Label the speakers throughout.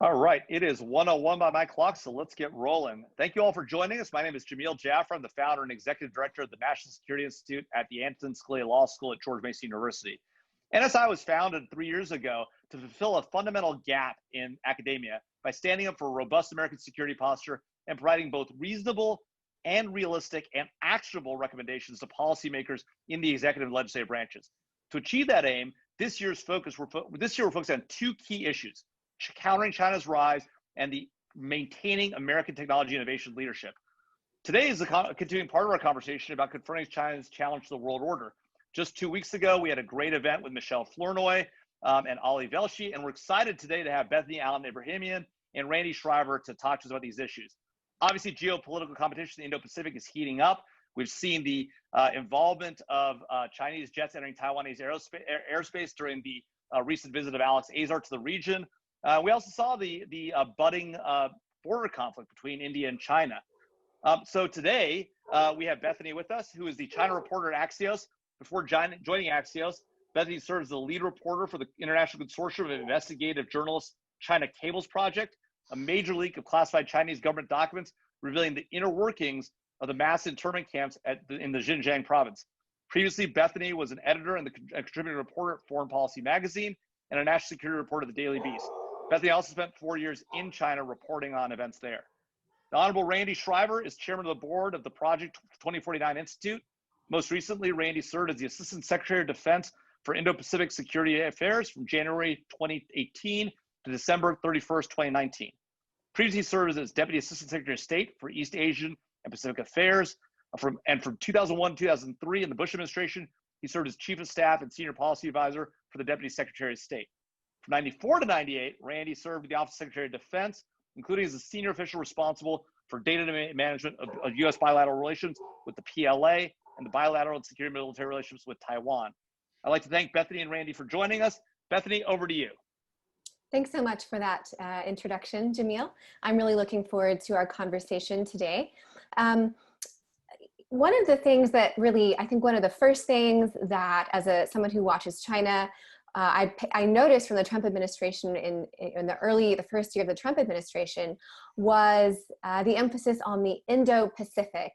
Speaker 1: All right, it is 1:01 by my clock, so let's get rolling. Thank you all for joining us. My name is Jamil Jaffer. I'm the founder and executive director of the National Security Institute at the Antonin Scalia Law School at George Mason University. NSI was founded 3 years ago to fulfill a fundamental gap in academia by standing up for a robust American security posture and providing both reasonable and realistic and actionable recommendations to policymakers in the executive and legislative branches. To achieve that aim, this year we're focused on two key issues: countering China's rise and the maintaining American technology innovation leadership. Today is a continuing part of our conversation about confronting China's challenge to the world order. Just 2 weeks ago, we had a great event with Michelle Flournoy and Ali Velshi, and we're excited today to have Bethany Allen-Ebrahimian and Randy Schriver to talk to us about these issues. Obviously, geopolitical competition in the Indo-Pacific is heating up. We've seen the involvement of Chinese jets entering Taiwanese airspace during the recent visit of Alex Azar to the region. We also saw the budding border conflict between India and China. So today, we have Bethany with us, who is the China reporter at Axios. Before joining Axios, Bethany serves as the lead reporter for the International Consortium of Investigative Journalists China Cables Project, a major leak of classified Chinese government documents revealing the inner workings of the mass internment camps in the Xinjiang province. Previously, Bethany was an editor and a contributing reporter at Foreign Policy magazine and a national security reporter at the Daily Beast. Bethany also spent 4 years in China reporting on events there. The Honorable Randy Schriver is chairman of the board of the Project 2049 Institute. Most recently, Randy served as the Assistant Secretary of Defense for Indo-Pacific Security Affairs from January 2018 to December 31st, 2019. Previously served as Deputy Assistant Secretary of State for East Asian and Pacific Affairs. From 2001 to 2003 in the Bush administration, he served as Chief of Staff and Senior Policy Advisor for the Deputy Secretary of State. From 94 to 98, Randy served in the Office of Secretary of Defense, including as a senior official responsible for data management of U.S. bilateral relations with the PLA and the bilateral and security military relationships with Taiwan. I'd like to thank Bethany and Randy for joining us. Bethany, over to you.
Speaker 2: Thanks so much for that introduction, Jamil. I'm really looking forward to our conversation today. One of the things that really, I think one of the first things that as someone who watches China, I noticed from the Trump administration in the first year of the Trump administration was the emphasis on the Indo-Pacific,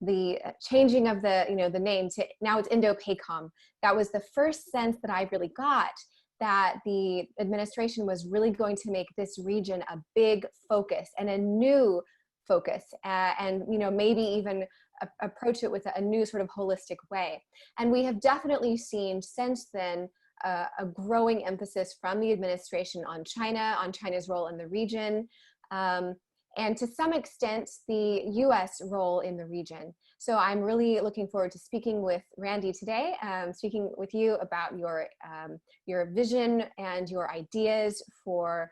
Speaker 2: the changing of the name to now it's Indo-PACOM. That was the first sense that I really got that the administration was really going to make this region a big focus and a new focus, and maybe even approach it with a new sort of holistic way. And we have definitely seen since then a growing emphasis from the administration on China, on China's role in the region, and to some extent the US role in the region. So I'm really looking forward to speaking with Randy today, speaking with you about your vision and your ideas for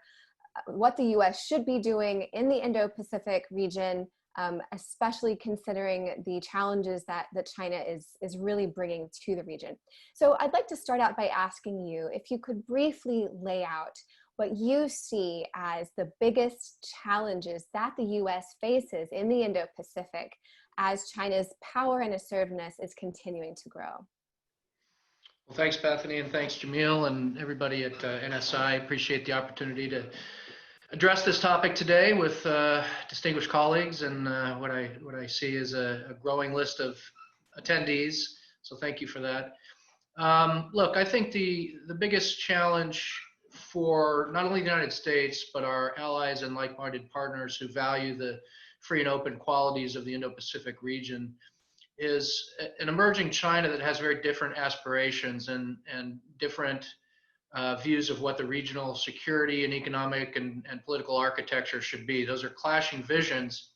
Speaker 2: what the US should be doing in the Indo-Pacific region, especially considering the challenges that China is really bringing to the region. So I'd like to start out by asking you if you could briefly lay out what you see as the biggest challenges that the US faces in the Indo-Pacific as China's power and assertiveness is continuing to grow.
Speaker 3: Well, thanks, Bethany, and thanks, Jamil, and everybody at NSI. Appreciate the opportunity to address this topic today with distinguished colleagues and what I see is a growing list of attendees. So thank you for that. Look, I think the biggest challenge for not only the United States, but our allies and like-minded partners who value the free and open qualities of the Indo-Pacific region is an emerging China that has very different aspirations and different views of what the regional security and economic and political architecture should be. Those are clashing visions,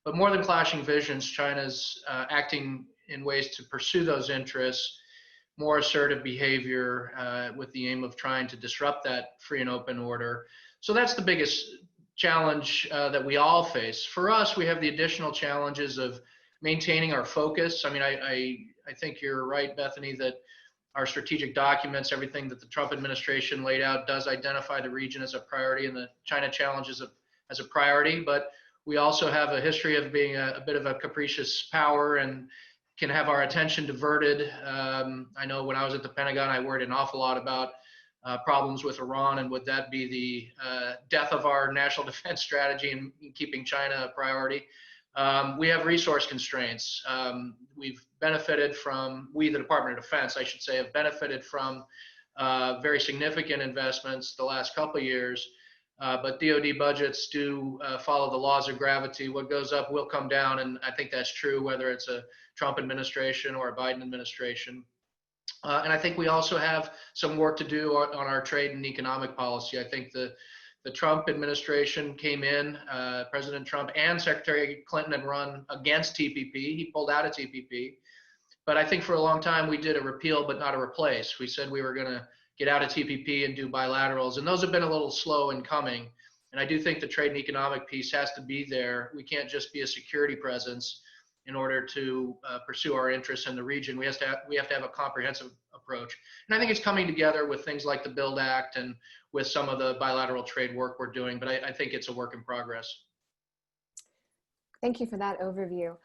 Speaker 3: but more than clashing visions, China's acting in ways to pursue those interests, more assertive behavior with the aim of trying to disrupt that free and open order. So that's the biggest challenge that we all face. For us, we have the additional challenges of maintaining our focus. I mean, I think you're right, Bethany, that our strategic documents, everything that the Trump administration laid out does identify the region as a priority and the China challenge as a priority, but we also have a history of being a bit of a capricious power and can have our attention diverted. I know when I was at the Pentagon, I worried an awful lot about problems with Iran, and would that be the death of our national defense strategy and keeping China a priority? We have resource constraints. We've benefited from, we, the Department of Defense, I should say, have benefited from very significant investments the last couple of years. But DoD budgets do follow the laws of gravity. What goes up will come down, and I think that's true whether it's a Trump administration or a Biden administration. And I think we also have some work to do on our trade and economic policy. I think the Trump administration came in, President Trump and Secretary Clinton had run against TPP. He pulled out of TPP. But I think for a long time we did a repeal but not a replace. We said we were going to get out of TPP and do bilaterals, and those have been a little slow in coming. And I do think the trade and economic piece has to be there. We can't just be a security presence in order to pursue our interests in the region. We have to have a comprehensive approach. And I think it's coming together with things like the BUILD Act and with some of the bilateral trade work we're doing, but I think it's a work in progress.
Speaker 2: Thank you for that overview.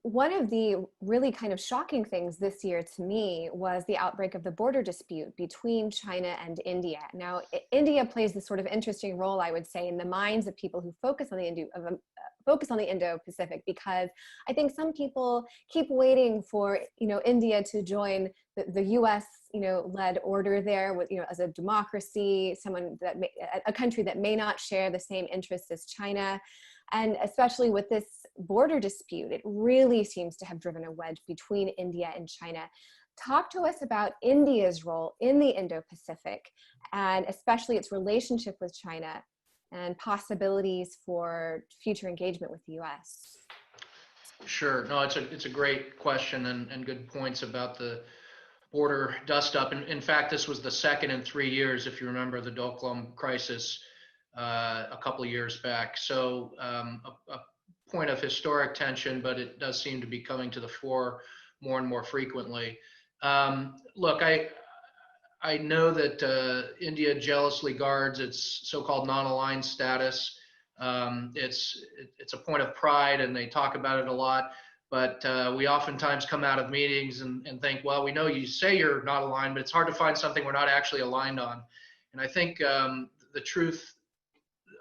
Speaker 2: One of the really kind of shocking things this year to me was the outbreak of the border dispute between China and India. Now, India plays this sort of interesting role, I would say, in the minds of people who focus on the Indo-Pacific, because I think some people keep waiting for, India to join the U.S. led order there with, as a democracy, a country that may not share the same interests as China. And especially with this border dispute, it really seems to have driven a wedge between India and China. Talk to us about India's role in the Indo-Pacific, and especially its relationship with China and possibilities for future engagement with the U.S.
Speaker 3: Sure. No, it's a great question and good points about the border dust-up. In fact, this was the second in 3 years, if you remember the Doklam crisis a couple of years back. So a point of historic tension, but it does seem to be coming to the fore more and more frequently. Look, I know that India jealously guards its so-called non-aligned status. It's a point of pride, and they talk about it a lot. But we oftentimes come out of meetings and think, well, we know you say you're not aligned, but it's hard to find something we're not actually aligned on. And I think the truth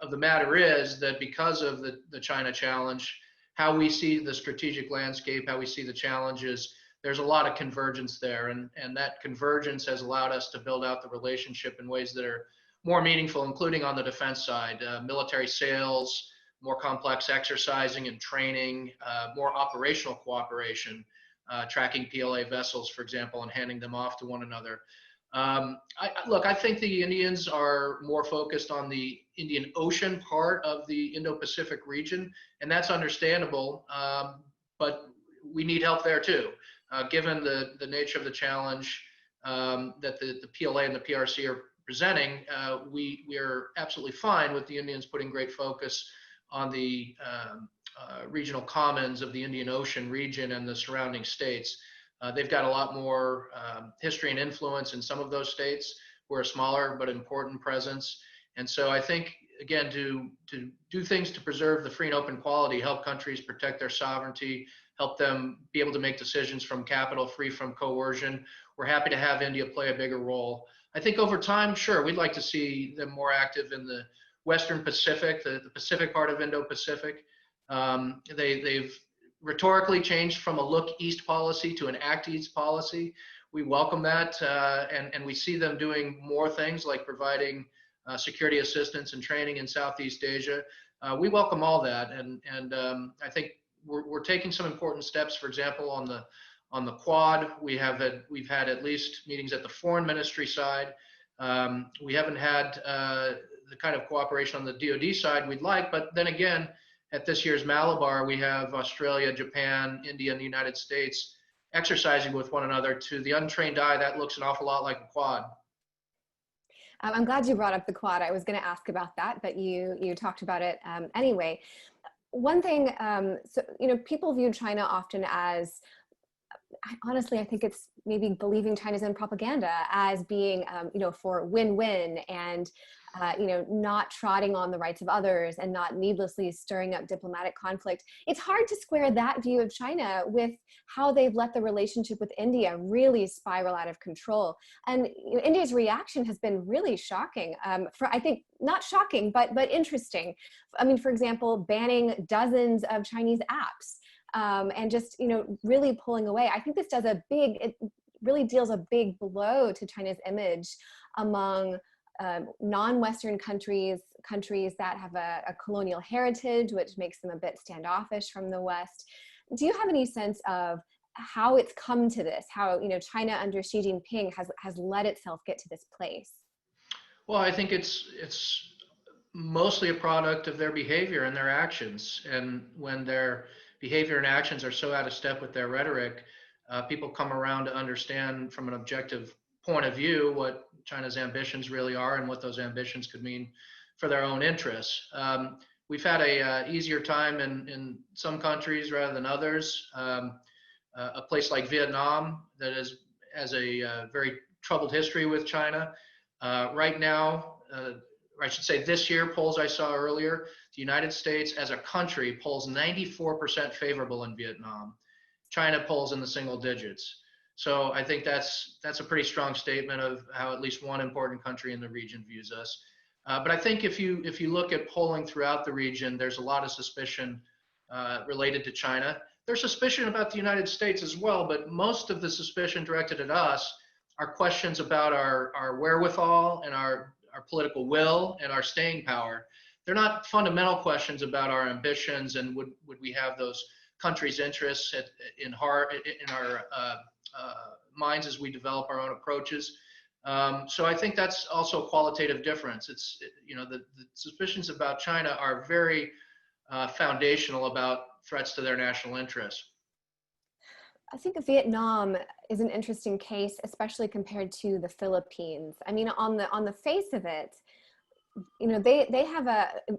Speaker 3: of the matter is that because of the China challenge, how we see the strategic landscape, how we see the challenges, there's a lot of convergence there. And that convergence has allowed us to build out the relationship in ways that are more meaningful, including on the defense side, military sales, more complex exercising and training, more operational cooperation, tracking PLA vessels, for example, and handing them off to one another. Look, I think the Indians are more focused on the Indian Ocean part of the Indo-Pacific region, and that's understandable, but we need help there too. Given the nature of the challenge that the PLA and the PRC are presenting, we are absolutely fine with the Indians putting great focus on the regional commons of the Indian Ocean region and the surrounding states. They've got a lot more history and influence in some of those states. We're a smaller but important presence. And so I think, again, to do things to preserve the free and open quality, help countries protect their sovereignty, help them be able to make decisions from capital free from coercion, we're happy to have India play a bigger role. I think over time, sure, we'd like to see them more active in the Western Pacific, the Pacific part of Indo-Pacific. They've rhetorically changed from a look east policy to an act east policy. We welcome that, and we see them doing more things like providing security assistance and training in Southeast Asia. We welcome all that, and I think we're taking some important steps. For example, on the Quad, we've had at least meetings at the foreign ministry side. We haven't had the kind of cooperation on the DoD side we'd like, but then again, at this year's Malabar, we have Australia, Japan, India, and the United States exercising with one another. To the untrained eye, that looks an awful lot like a Quad.
Speaker 2: I'm glad you brought up the Quad. I was going to ask about that, but you talked about it anyway. One thing, people view China often as honestly, I think it's maybe believing China's own propaganda as being, for win-win and, not trotting on the rights of others and not needlessly stirring up diplomatic conflict. It's hard to square that view of China with how they've let the relationship with India really spiral out of control. And India's reaction has been really shocking. I think not shocking, but interesting. I mean, for example, banning dozens of Chinese apps. And just, really pulling away. I think this it really deals a big blow to China's image among non-Western countries that have a colonial heritage, which makes them a bit standoffish from the West. Do you have any sense of how it's come to this, how, China under Xi Jinping has let itself get to this place?
Speaker 3: Well, I think it's mostly a product of their behavior and their actions. And when their behavior and actions are so out of step with their rhetoric, people come around to understand from an objective point of view what China's ambitions really are and what those ambitions could mean for their own interests. We've had a easier time in some countries rather than others. A place like Vietnam that has a very troubled history with China. Right now, or I should say this year, polls I saw earlier, the United States as a country polls 94% favorable in Vietnam. China polls in the single digits. So I think that's a pretty strong statement of how at least one important country in the region views us. But I think if you look at polling throughout the region, there's a lot of suspicion related to China. There's suspicion about the United States as well, but most of the suspicion directed at us are questions about our wherewithal and our political will and our staying power. They're not fundamental questions about our ambitions and would we have those countries' interests in our minds as we develop our own approaches. So I think that's also a qualitative difference. The suspicions about China are very foundational about threats to their national interests.
Speaker 2: I think Vietnam is an interesting case, especially compared to the Philippines. I mean, on the face of it, they have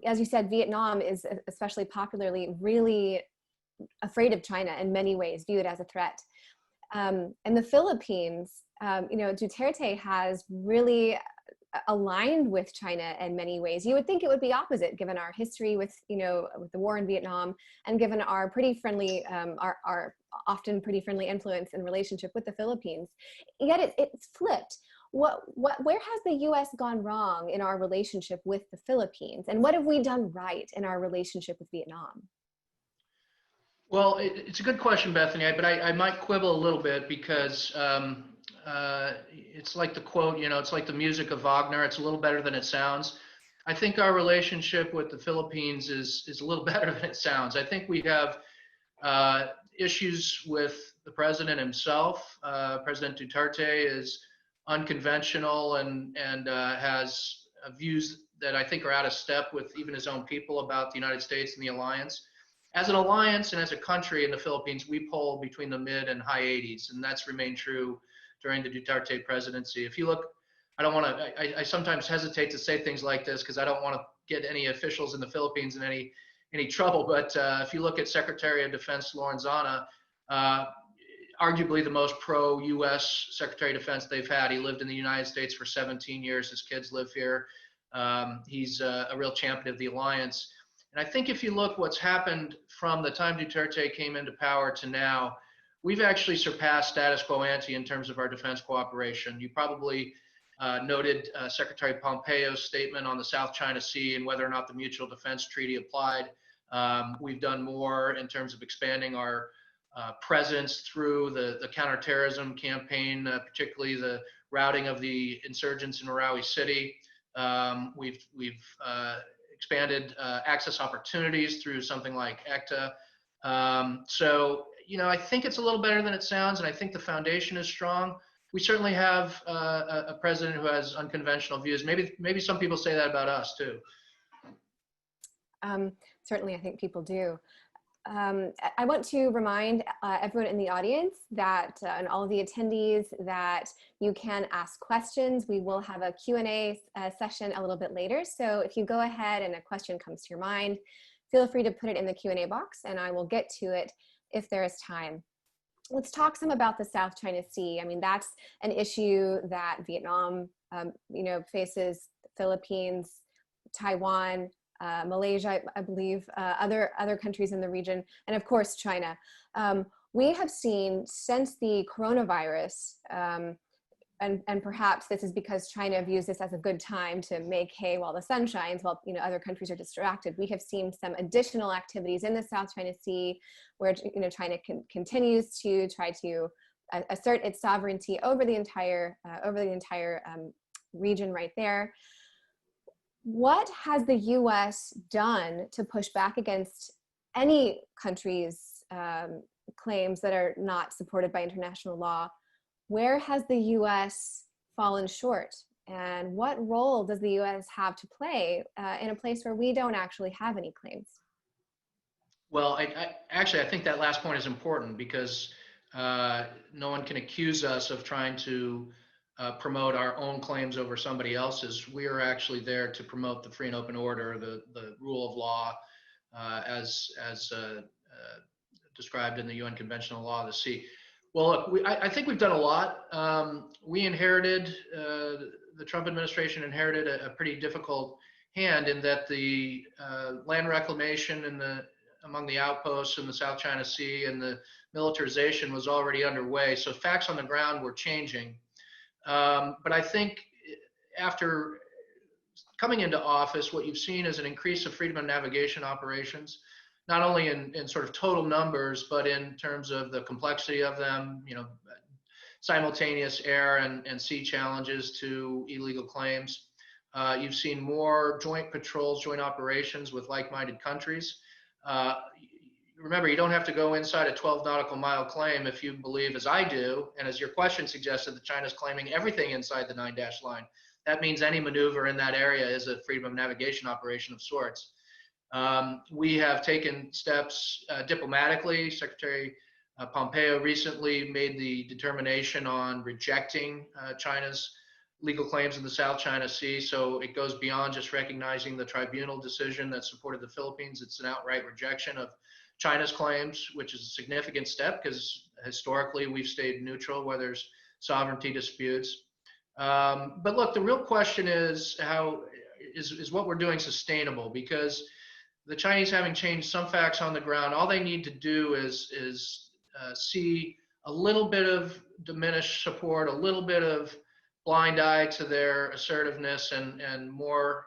Speaker 2: as you said, Vietnam is especially popularly really afraid of China in many ways, view it as a threat. And the Philippines, Duterte has really aligned with China in many ways. You would think it would be opposite, given our history with the war in Vietnam, and given our pretty friendly, our often pretty friendly influence and relationship with the Philippines. Yet it's flipped. Where has the U.S. gone wrong in our relationship with the Philippines, and what have we done right in our relationship with Vietnam?
Speaker 3: Well, it's a good question, Bethany, but I might quibble a little bit because it's like the quote, it's like the music of Wagner. It's a little better than it sounds. I think our relationship with the Philippines is a little better than it sounds. I think we have issues with the president himself. President Duterte is unconventional and has views that I think are out of step with even his own people about the United States and the alliance. As an alliance and as a country in the Philippines, we poll between the mid and high 80s, and that's remained true during the Duterte presidency. If you look, I sometimes hesitate to say things like this because I don't want to get any officials in the Philippines in any trouble, but if you look at Secretary of Defense Lorenzana, arguably the most pro-U.S. Secretary of Defense they've had. He lived in the United States for 17 years. His kids live here. He's a real champion of the alliance. And I think if you look what's happened from the time Duterte came into power to now, we've actually surpassed status quo ante in terms of our defense cooperation. You probably noted Secretary Pompeo's statement on the South China Sea and whether or not the Mutual Defense Treaty applied. We've done more in terms of expanding our presence through the counterterrorism campaign, particularly the routing of the insurgents in Marawi City. We've expanded access opportunities through something like ECTA. So, I think it's a little better than it sounds, and I think the foundation is strong. We certainly have a president who has unconventional views. Maybe some people say that about us too.
Speaker 2: Certainly, I think people do. I want to remind everyone in the audience that, and all of the attendees, that you can ask questions. We will have a Q&A session a little bit later. So if you go ahead and a question comes to your mind, feel free to put it in the Q&A box and I will get to it if there is time. let's talk some about the South China Sea. I mean, that's an issue that Vietnam, faces, Philippines, Taiwan, Malaysia, I believe, other countries in the region, and of course, China. We have seen since the coronavirus, and perhaps this is because China views this as a good time to make hay while the sun shines, while other countries are distracted. We have seen some additional activities in the South China Sea, where China continues to try to assert its sovereignty over the entire region right there. What has the U.S. done to push back against any country's claims that are not supported by international law? Where has the U.S. fallen short? And what role does the U.S. have to play in a place where we don't actually have any claims?
Speaker 3: Well, I think that last point is important, because no one can accuse us of trying to promote our own claims over somebody else's. We are actually there to promote the free and open order, the rule of law, as described in the UN Convention on the Law of the Sea. Well, look, I think we've done a lot. We inherited, the Trump administration inherited a pretty difficult hand, in that the land reclamation among the outposts in the South China Sea and the militarization was already underway. So facts on the ground were changing. But I think after coming into office, what you've seen is an increase of freedom of navigation operations, not only in sort of total numbers, but in terms of the complexity of them, simultaneous air and sea challenges to illegal claims. You've seen more joint patrols, joint operations with like-minded countries. Remember, you don't have to go inside a 12 nautical mile claim if you believe, as I do, and as your question suggested, that China's claiming everything inside the 9-dash line. That means any maneuver in that area is a freedom of navigation operation of sorts. We have taken steps diplomatically. Secretary Pompeo recently made the determination on rejecting China's legal claims in the South China Sea. So it goes beyond just recognizing the tribunal decision that supported the Philippines. It's an outright rejection of China's claims, which is a significant step, because historically we've stayed neutral where there's sovereignty disputes. But look, the real question is is what we're doing sustainable? Because the Chinese, having changed some facts on the ground, all they need to do is see a little bit of diminished support, a little bit of blind eye to their assertiveness, and more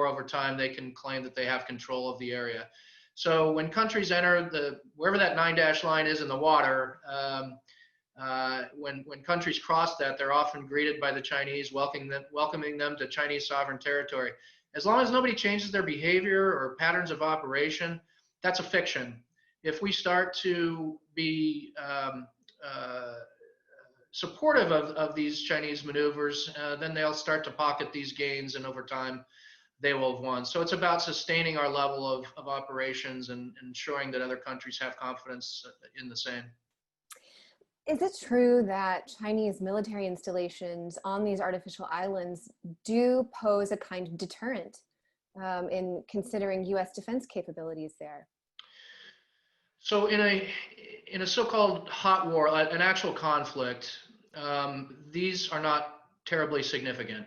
Speaker 3: over time, they can claim that they have control of the area. So when countries enter wherever that 9-dash line is in the water, when countries cross that, they're often greeted by the Chinese, welcoming them to Chinese sovereign territory. As long as nobody changes their behavior or patterns of operation, that's a fiction. If we start to be supportive of these Chinese maneuvers, then they'll start to pocket these gains, and over time, they will have won. So it's about sustaining our level of operations and ensuring that other countries have confidence in the same.
Speaker 2: Is it true that Chinese military installations on these artificial islands do pose a kind of deterrent in considering U.S. defense capabilities there?
Speaker 3: So in a so-called hot war, an actual conflict, these are not terribly significant.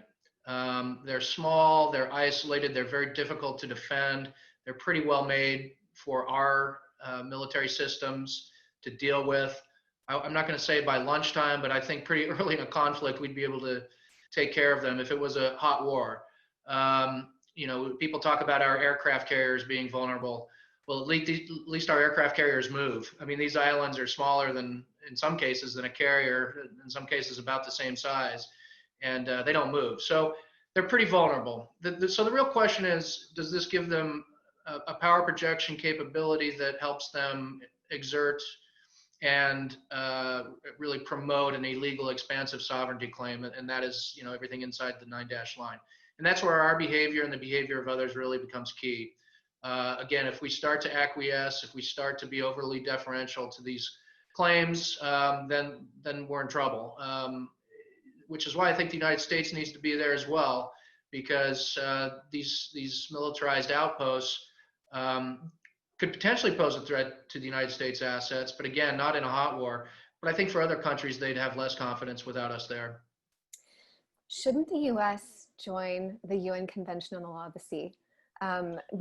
Speaker 3: They're small, they're isolated, they're very difficult to defend. They're pretty well made for our military systems to deal with. I'm not going to say by lunchtime, but I think pretty early in a conflict, we'd be able to take care of them if it was a hot war. People talk about our aircraft carriers being vulnerable. Well, at least our aircraft carriers move. I mean, these islands are smaller in some cases than a carrier, in some cases about the same size, and they don't move. So they're pretty vulnerable. So the real question is, does this give them a power projection capability that helps them exert and really promote an illegal expansive sovereignty claim? And that is, everything inside the 9-dash line. And that's where our behavior and the behavior of others really becomes key. Again, if we start to acquiesce, if we start to be overly deferential to these claims, then we're in trouble. Which is why I think the United States needs to be there as well, because these militarized outposts could potentially pose a threat to the United States assets, but again, not in a hot war. But I think for other countries, they'd have less confidence without us there.
Speaker 2: Shouldn't the US join the UN Convention on the Law of the Sea?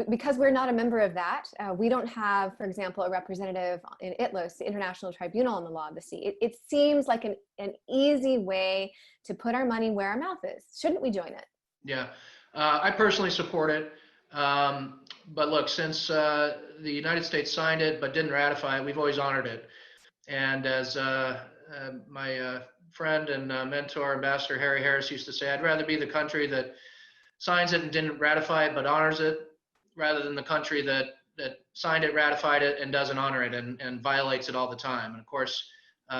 Speaker 2: Because we're not a member of that, we don't have, for example, a representative in ITLOS, the International Tribunal on the Law of the Sea. It seems like an easy way to put our money where our mouth is. Shouldn't we join it?
Speaker 3: Yeah, I personally support it. But look, since the United States signed it but didn't ratify it, we've always honored it. And as my friend and mentor, Ambassador Harry Harris, used to say, I'd rather be the country that signs it and didn't ratify it but honors it, rather than the country that signed it, ratified it, and doesn't honor it and violates it all the time. And of course,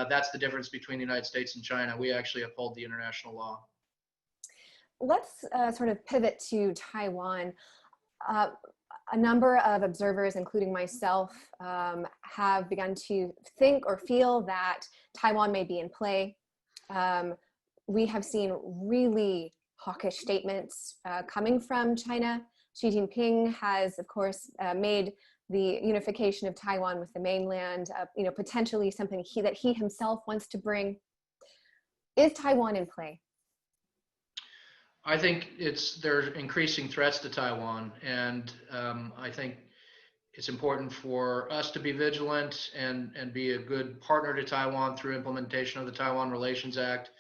Speaker 3: that's the difference between the United States and China. We actually uphold the international law.
Speaker 2: Let's sort of pivot to Taiwan. A number of observers, including myself, have begun to think or feel that Taiwan may be in play. We have seen really hawkish statements coming from China. Xi Jinping has, of course, made the unification of Taiwan with the mainland, potentially something that he himself wants to bring. Is Taiwan in play?
Speaker 3: I think there are increasing threats to Taiwan, and I think it's important for us to be vigilant and be a good partner to Taiwan through implementation of the Taiwan Relations Act.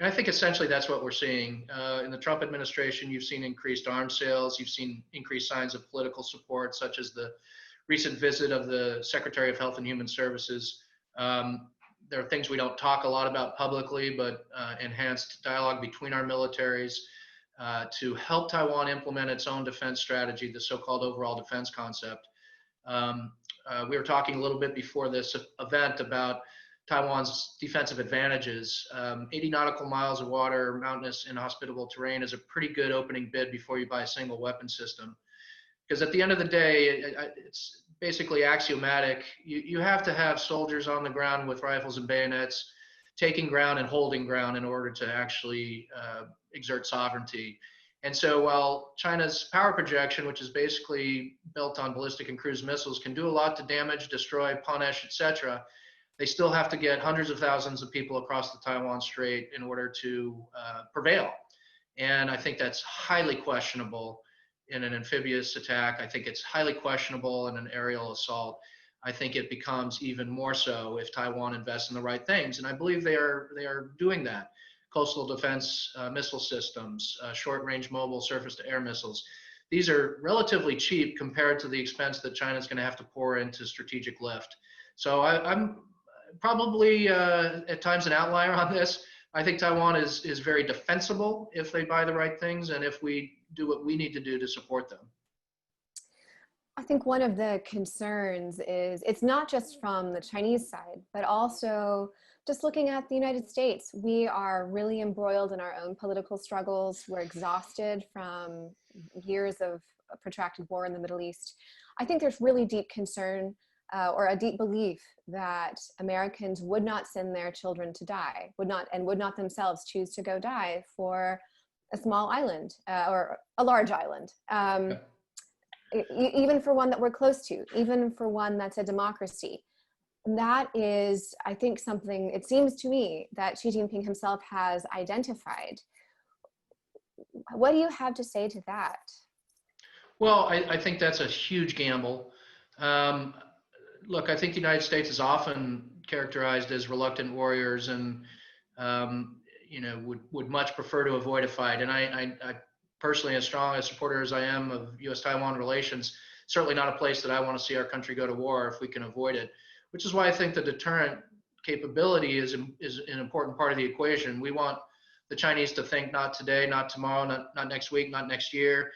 Speaker 3: And I think essentially that's what we're seeing. In the Trump administration, you've seen increased arms sales, you've seen increased signs of political support, such as the recent visit of the Secretary of Health and Human Services. There are things we don't talk a lot about publicly, but enhanced dialogue between our militaries to help Taiwan implement its own defense strategy, the so-called overall defense concept. We were talking a little bit before this event about Taiwan's defensive advantages. 80 nautical miles of water, mountainous, inhospitable terrain is a pretty good opening bid before you buy a single weapon system. Because at the end of the day, it's basically axiomatic. You have to have soldiers on the ground with rifles and bayonets, taking ground and holding ground in order to actually exert sovereignty. And so while China's power projection, which is basically built on ballistic and cruise missiles, can do a lot to damage, destroy, punish, etc., they still have to get hundreds of thousands of people across the Taiwan Strait in order to prevail. And I think that's highly questionable in an amphibious attack. I think it's highly questionable in an aerial assault. I think it becomes even more so if Taiwan invests in the right things. And I believe they are doing that. Coastal defense missile systems, short-range mobile surface-to-air missiles. These are relatively cheap compared to the expense that China's going to have to pour into strategic lift. So I'm probably at times an outlier on this. I think Taiwan is very defensible if they buy the right things and if we do what we need to do to support them.
Speaker 2: I think one of the concerns is it's not just from the Chinese side, but also just looking at the United States. We are really embroiled in our own political struggles. We're exhausted from years of protracted war in the Middle East. I think there's really deep concern or a deep belief that Americans would not send their children to die, would not themselves choose to go die for a small island or a large island. Even for one that we're close to, even for one that's a democracy. And that is, I think, something, it seems to me, that Xi Jinping himself has identified. What do you have to say to that?
Speaker 3: Well, I think that's a huge gamble. Look, I think the United States is often characterized as reluctant warriors and, would much prefer to avoid a fight. And I personally, as strong a supporter as I am of U.S.-Taiwan relations, certainly not a place that I want to see our country go to war if we can avoid it, which is why I think the deterrent capability is an important part of the equation. We want the Chinese to think not today, not tomorrow, not next week, not next year,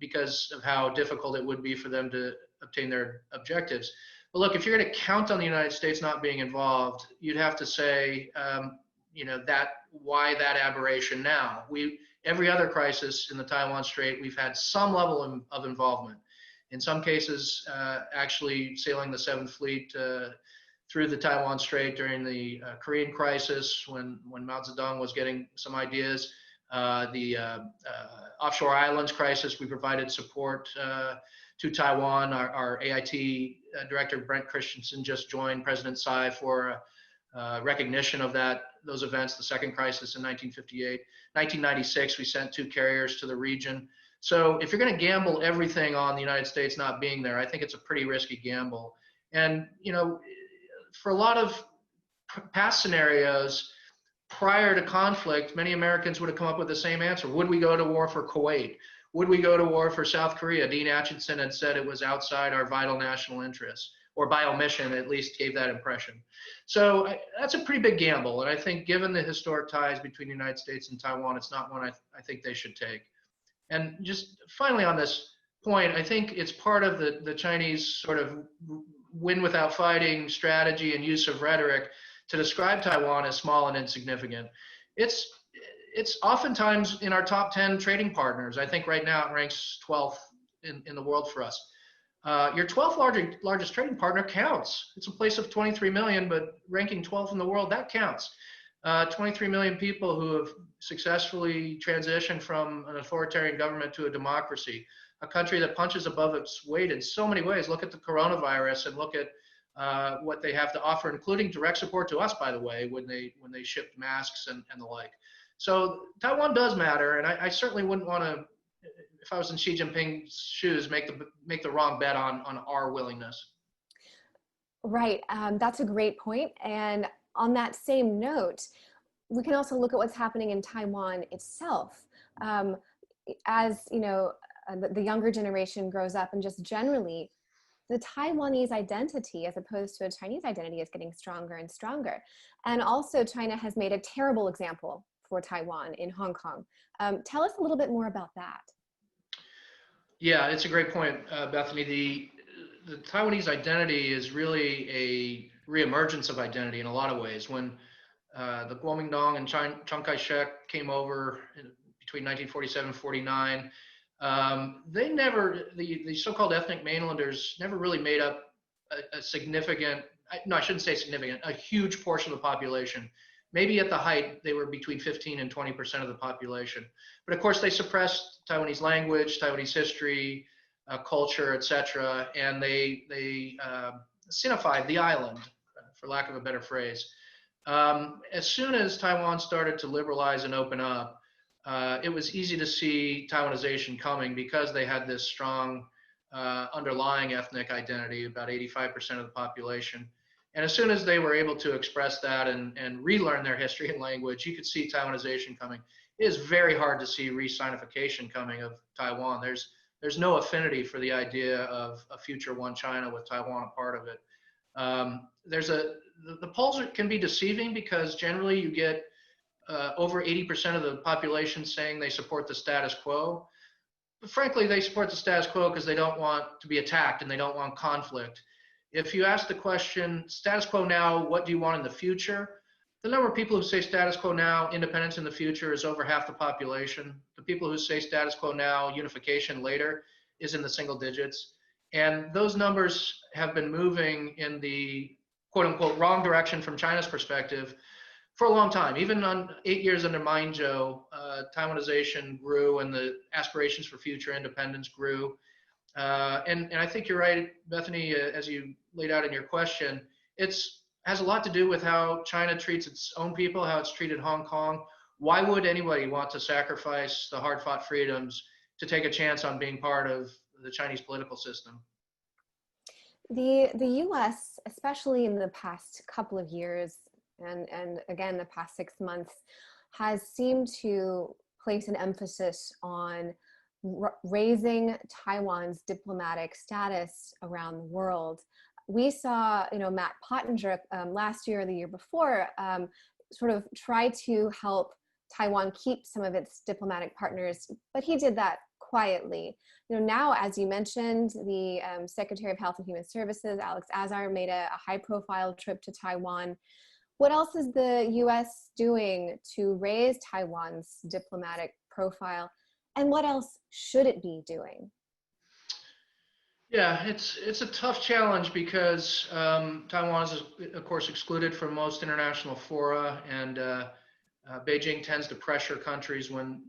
Speaker 3: because of how difficult it would be for them to obtain their objectives. But look, if you're going to count on the United States not being involved, you'd have to say, why that aberration now? Every other crisis in the Taiwan Strait, we've had some level of involvement. In some cases, actually sailing the 7th Fleet through the Taiwan Strait during the Korean crisis when Mao Zedong was getting some ideas. The offshore islands crisis, we provided support to Taiwan. Our AIT director, Brent Christensen, just joined President Tsai for recognition of those events, the second crisis in 1958. 1996, we sent 2 carriers to the region. So if you're going to gamble everything on the United States not being there, I think it's a pretty risky gamble. And, for a lot of past scenarios prior to conflict, many Americans would have come up with the same answer. Would we go to war for Kuwait? Would we go to war for South Korea? Dean Acheson had said it was outside our vital national interests, or by omission, at least gave that impression. So that's a pretty big gamble. And I think given the historic ties between the United States and Taiwan, it's not one I think they should take. And just finally on this point, I think it's part of the Chinese sort of win without fighting strategy and use of rhetoric to describe Taiwan as small and insignificant. It's oftentimes in our top 10 trading partners. I think right now it ranks 12th in the world for us. Your 12th largest trading partner counts. It's a place of 23 million, but ranking 12th in the world, that counts. 23 million people who have successfully transitioned from an authoritarian government to a democracy, a country that punches above its weight in so many ways. Look at the coronavirus and look at what they have to offer, including direct support to us, by the way, when they shipped masks and the like. So Taiwan does matter, and I certainly wouldn't want to, if I was in Xi Jinping's shoes, make the wrong bet on our willingness.
Speaker 2: Right, that's a great point. And on that same note, we can also look at what's happening in Taiwan itself. As the younger generation grows up, and just generally, the Taiwanese identity as opposed to a Chinese identity is getting stronger and stronger. And also China has made a terrible example for Taiwan in Hong Kong. Tell us a little bit more about that.
Speaker 3: Yeah, it's a great point, Bethany. The Taiwanese identity is really a reemergence of identity in a lot of ways. When the Kuomintang and Chiang Kai-shek came over between 1947 and 49, the so-called ethnic mainlanders never really made up a significant, no, I shouldn't say significant, a huge portion of the population. Maybe at the height, they were between 15 and 20% of the population. But of course, they suppressed Taiwanese language, Taiwanese history, culture, etc., and they sinified the island, for lack of a better phrase. As soon as Taiwan started to liberalize and open up, it was easy to see Taiwanization coming because they had this strong underlying ethnic identity, about 85% of the population. And as soon as they were able to express that and relearn their history and language, you could see Taiwanization coming. It is very hard to see re-Sinification coming of Taiwan. There's no affinity for the idea of a future one China with Taiwan a part of it. The polls can be deceiving because generally you get over 80% of the population saying they support the status quo. But frankly, they support the status quo because they don't want to be attacked and they don't want conflict. If you ask the question, status quo now, what do you want in the future? The number of people who say status quo now, independence in the future, is over half the population. The people who say status quo now, unification later, is in the single digits. And those numbers have been moving in the quote unquote wrong direction from China's perspective for a long time. Even on 8 years under Ma Ying-jeou, Taiwanization grew and the aspirations for future independence grew. And I think you're right, Bethany, as you laid out in your question, has a lot to do with how China treats its own people, how it's treated Hong Kong. Why would anybody want to sacrifice the hard-fought freedoms to take a chance on being part of the Chinese political system?
Speaker 2: The US, especially in the past couple of years, and again, the past 6 months, has seemed to place an emphasis on raising Taiwan's diplomatic status around the world. We saw, Matt Pottinger last year or the year before sort of try to help Taiwan keep some of its diplomatic partners, but he did that quietly. Now, as you mentioned, the Secretary of Health and Human Services, Alex Azar, made a high-profile trip to Taiwan. What else is the US doing to raise Taiwan's diplomatic profile? And what else should it be doing?
Speaker 3: Yeah, it's a tough challenge because Taiwan is, of course, excluded from most international fora, and Beijing tends to pressure countries when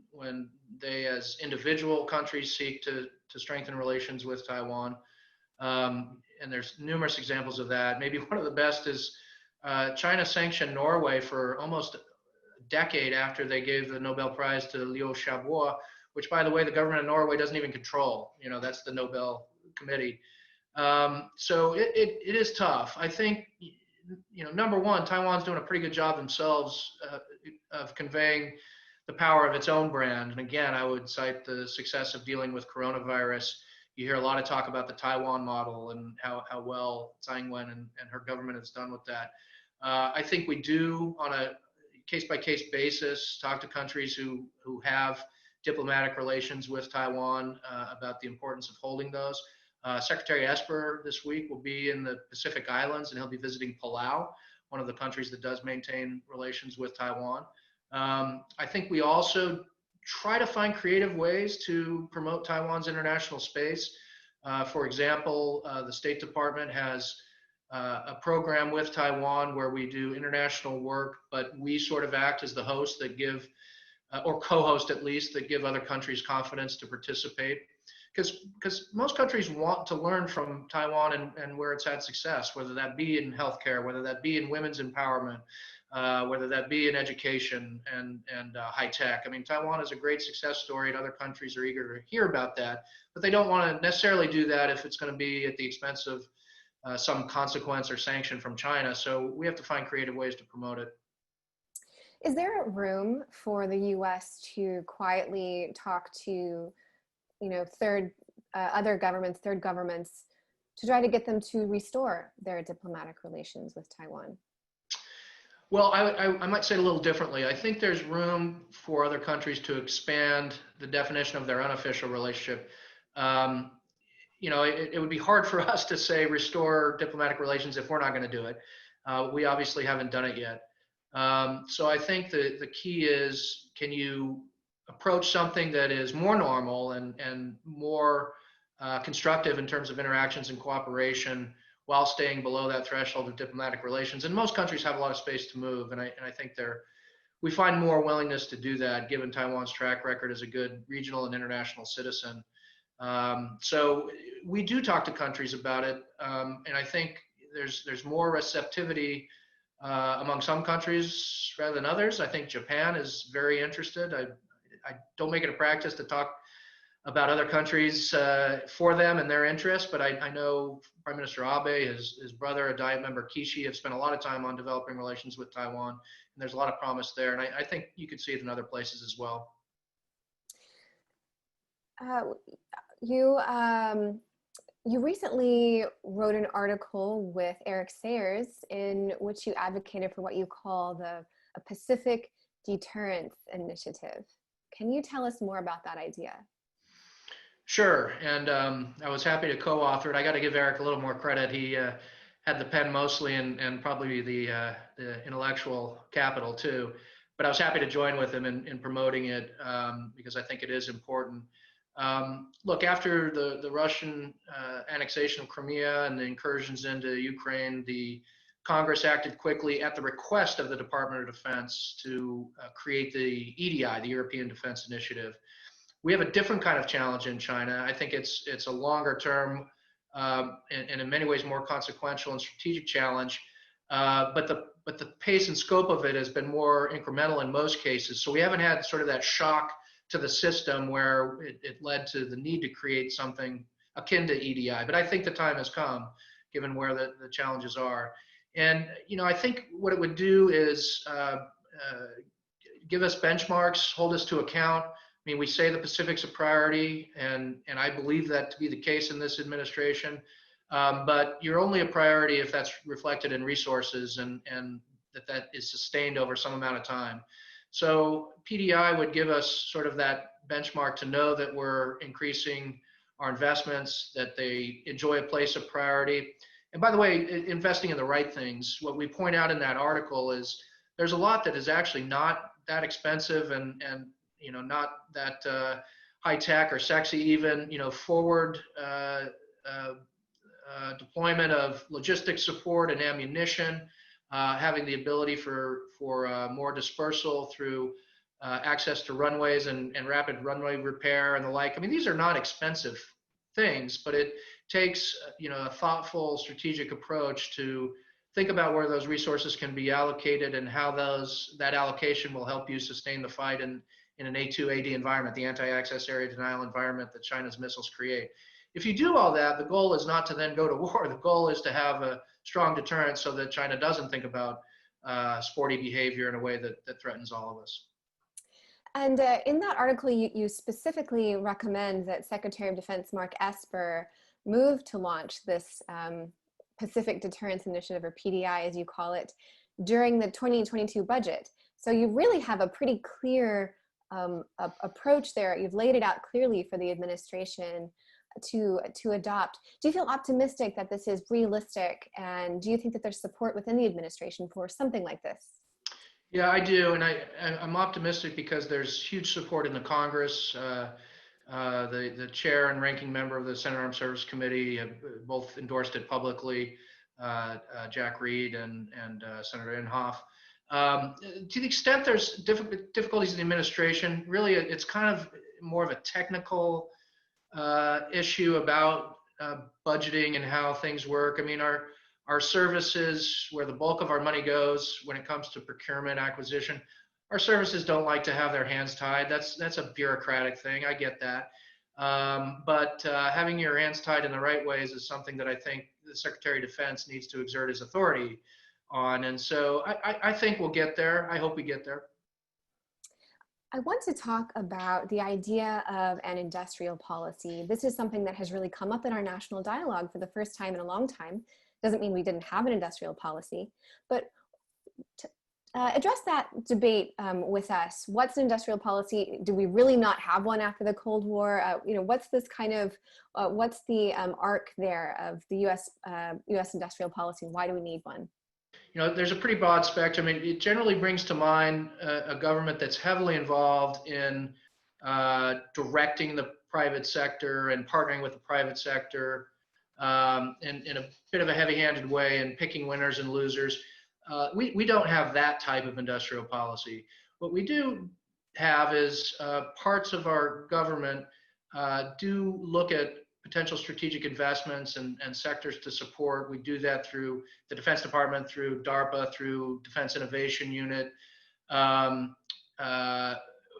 Speaker 3: they, as individual countries, seek to strengthen relations with Taiwan. And there's numerous examples of that. Maybe one of the best is China sanctioned Norway for almost a decade after they gave the Nobel Prize to Liu Xiaobo, which, by the way, the government of Norway doesn't even control. You know, that's the Nobel Committee. So it is tough. I think, you know, number one, Taiwan's doing a pretty good job themselves of conveying the power of its own brand. And again, I would cite the success of dealing with coronavirus. You hear a lot of talk about the Taiwan model and how well Tsai Ing-wen and her government has done with that. I think we do, on a case-by-case basis, talk to countries who have diplomatic relations with Taiwan about the importance of holding those. Secretary Esper this week will be in the Pacific Islands, and he'll be visiting Palau, one of the countries that does maintain relations with Taiwan. I think we also try to find creative ways to promote Taiwan's international space. For example, the State Department has a program with Taiwan where we do international work, but we sort of act as the host that give, or co-host at least, that give other countries confidence to participate. Because most countries want to learn from Taiwan and where it's had success, whether that be in healthcare, whether that be in women's empowerment, whether that be in education and high tech. I mean, Taiwan is a great success story, and other countries are eager to hear about that, but they don't want to necessarily do that if it's going to be at the expense of some consequence or sanction from China. So we have to find creative ways to promote it.
Speaker 2: Is there room for the U.S. to quietly talk to, you know, third governments to try to get them to restore their diplomatic relations with Taiwan?
Speaker 3: Well, I might say it a little differently. I think there's room for other countries to expand the definition of their unofficial relationship. You know, it would be hard for us to say restore diplomatic relations if we're not going to do it. We obviously haven't done it yet. So I think the key is, can you approach something that is more normal and more constructive in terms of interactions and cooperation while staying below that threshold of diplomatic relations? And most countries have a lot of space to move, and I think we find more willingness to do that given Taiwan's track record as a good regional and international citizen. So we do talk to countries about it, and I think there's more receptivity among some countries rather than others. I think Japan is very interested. I don't make it a practice to talk about other countries for them and their interests, but I know Prime Minister Abe, his brother, a Diet member Kishi, have spent a lot of time on developing relations with Taiwan, and there's a lot of promise there. And I think you could see it in other places as well.
Speaker 2: You recently wrote an article with Eric Sayers in which you advocated for what you call a Pacific Deterrence Initiative. Can you tell us more about that idea?
Speaker 3: Sure, and I was happy to co-author it. I got to give Eric a little more credit. He had the pen mostly and probably the intellectual capital too, but I was happy to join with him in promoting it because I think it is important. Look, after the Russian annexation of Crimea and the incursions into Ukraine, the Congress acted quickly at the request of the Department of Defense to create the EDI, the European Defense Initiative. We have a different kind of challenge in China. I think it's a longer term and in many ways more consequential and strategic challenge, but the pace and scope of it has been more incremental in most cases. So we haven't had sort of that shock to the system where it led to the need to create something akin to EDI. But I think the time has come, given where the challenges are. And, you know, I think what it would do is give us benchmarks, hold us to account. I mean, we say the Pacific's a priority, and I believe that to be the case in this administration. But you're only a priority if that's reflected in resources and that is sustained over some amount of time. So PDI would give us sort of that benchmark to know that we're increasing our investments, that they enjoy a place of priority. And by the way, investing in the right things. What we point out in that article is there's a lot that is actually not that expensive and you know, not that high tech or sexy even, you know, forward deployment of logistics support and ammunition, having the ability for more dispersal through access to runways and rapid runway repair and the like. I mean, these are not expensive things, but it takes a thoughtful, strategic approach to think about where those resources can be allocated and how that allocation will help you sustain the fight in an A2AD environment, the anti-access area denial environment that China's missiles create. If you do all that, the goal is not to then go to war. The goal is to have a strong deterrence so that China doesn't think about sporty behavior in a way that threatens all of us.
Speaker 2: And in that article, you specifically recommend that Secretary of Defense Mark Esper move to launch this Pacific Deterrence Initiative, or PDI as you call it, during the 2022 budget. So you really have a pretty clear approach there. You've laid it out clearly for the administration to adopt. Do you feel optimistic that this is realistic, and do you think that there's support within the administration for something like this?
Speaker 3: Yeah, I do, and I'm optimistic because there's huge support in the Congress. The chair and ranking member of the Senate Armed Services Committee have both endorsed it publicly, Jack Reed and Senator Inhofe. To the extent there's difficulties in the administration, really it's kind of more of a technical issue about budgeting and how things work. I mean, our services, where the bulk of our money goes when it comes to procurement, acquisition, our services don't like to have their hands tied. That's a bureaucratic thing. I get that. But having your hands tied in the right ways is something that I think the Secretary of Defense needs to exert his authority on. And so I think we'll get there. I hope we get there.
Speaker 2: I want to talk about the idea of an industrial policy. This is something that has really come up in our national dialogue for the first time in a long time. Doesn't mean we didn't have an industrial policy, but to address that debate with us. What's an industrial policy? Do we really not have one after the Cold War? What's this kind of, what's the arc there of the U.S. industrial policy? Why do we need one?
Speaker 3: There's a pretty broad spectrum. It generally brings to mind a government that's heavily involved in directing the private sector and partnering with the private sector in a bit of a heavy-handed way and picking winners and losers. We don't have that type of industrial policy. What we do have is parts of our government do look at potential strategic investments and sectors to support. We do that through the Defense Department, through DARPA, through Defense Innovation Unit.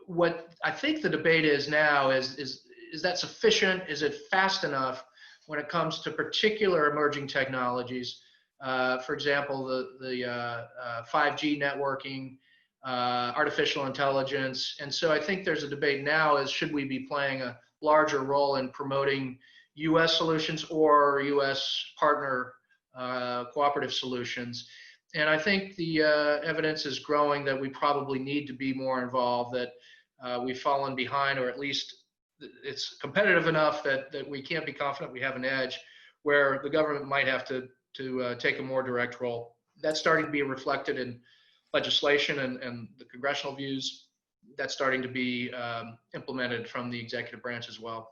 Speaker 3: What I think the debate is now is that sufficient? Is it fast enough when it comes to particular emerging technologies? For example, the 5G networking, artificial intelligence. And so I think there's a debate now is, should we be playing a larger role in promoting U.S. solutions or U.S. partner cooperative solutions? And I think the evidence is growing that we probably need to be more involved, that we've fallen behind, or at least it's competitive enough that we can't be confident we have an edge, where the government might have to take a more direct role. That's starting to be reflected in legislation and the congressional views. That's starting to be implemented from the executive branch as well.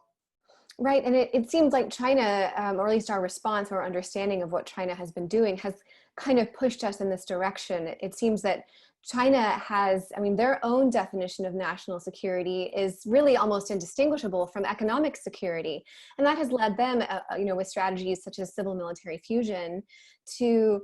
Speaker 2: Right, and it seems like China, or at least our response or understanding of what China has been doing, has kind of pushed us in this direction. It seems that China has, their own definition of national security is really almost indistinguishable from economic security. And that has led them, with strategies such as civil military fusion, to,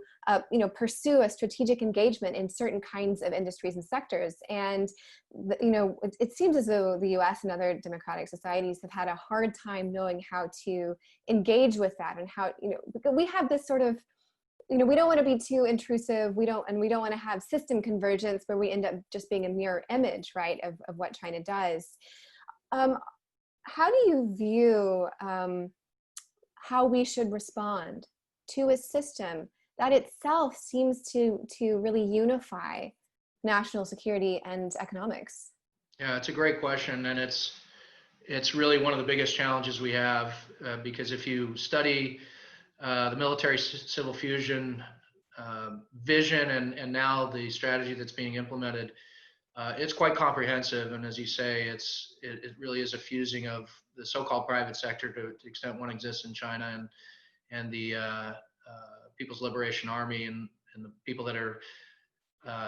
Speaker 2: pursue a strategic engagement in certain kinds of industries and sectors. And, it seems as though the US and other democratic societies have had a hard time knowing how to engage with that, and how, we have this sort of, we don't want to be too intrusive. We don't want to have system convergence where we end up just being a mirror image, right, of what China does. How do you view how we should respond to a system that itself seems to really unify national security and economics?
Speaker 3: Yeah, it's a great question, and it's really one of the biggest challenges we have, because if you study the military civil fusion vision and now the strategy that's being implemented, it's quite comprehensive. And as you say, it really is a fusing of the so-called private sector to the extent one exists in China and the People's Liberation Army the people that are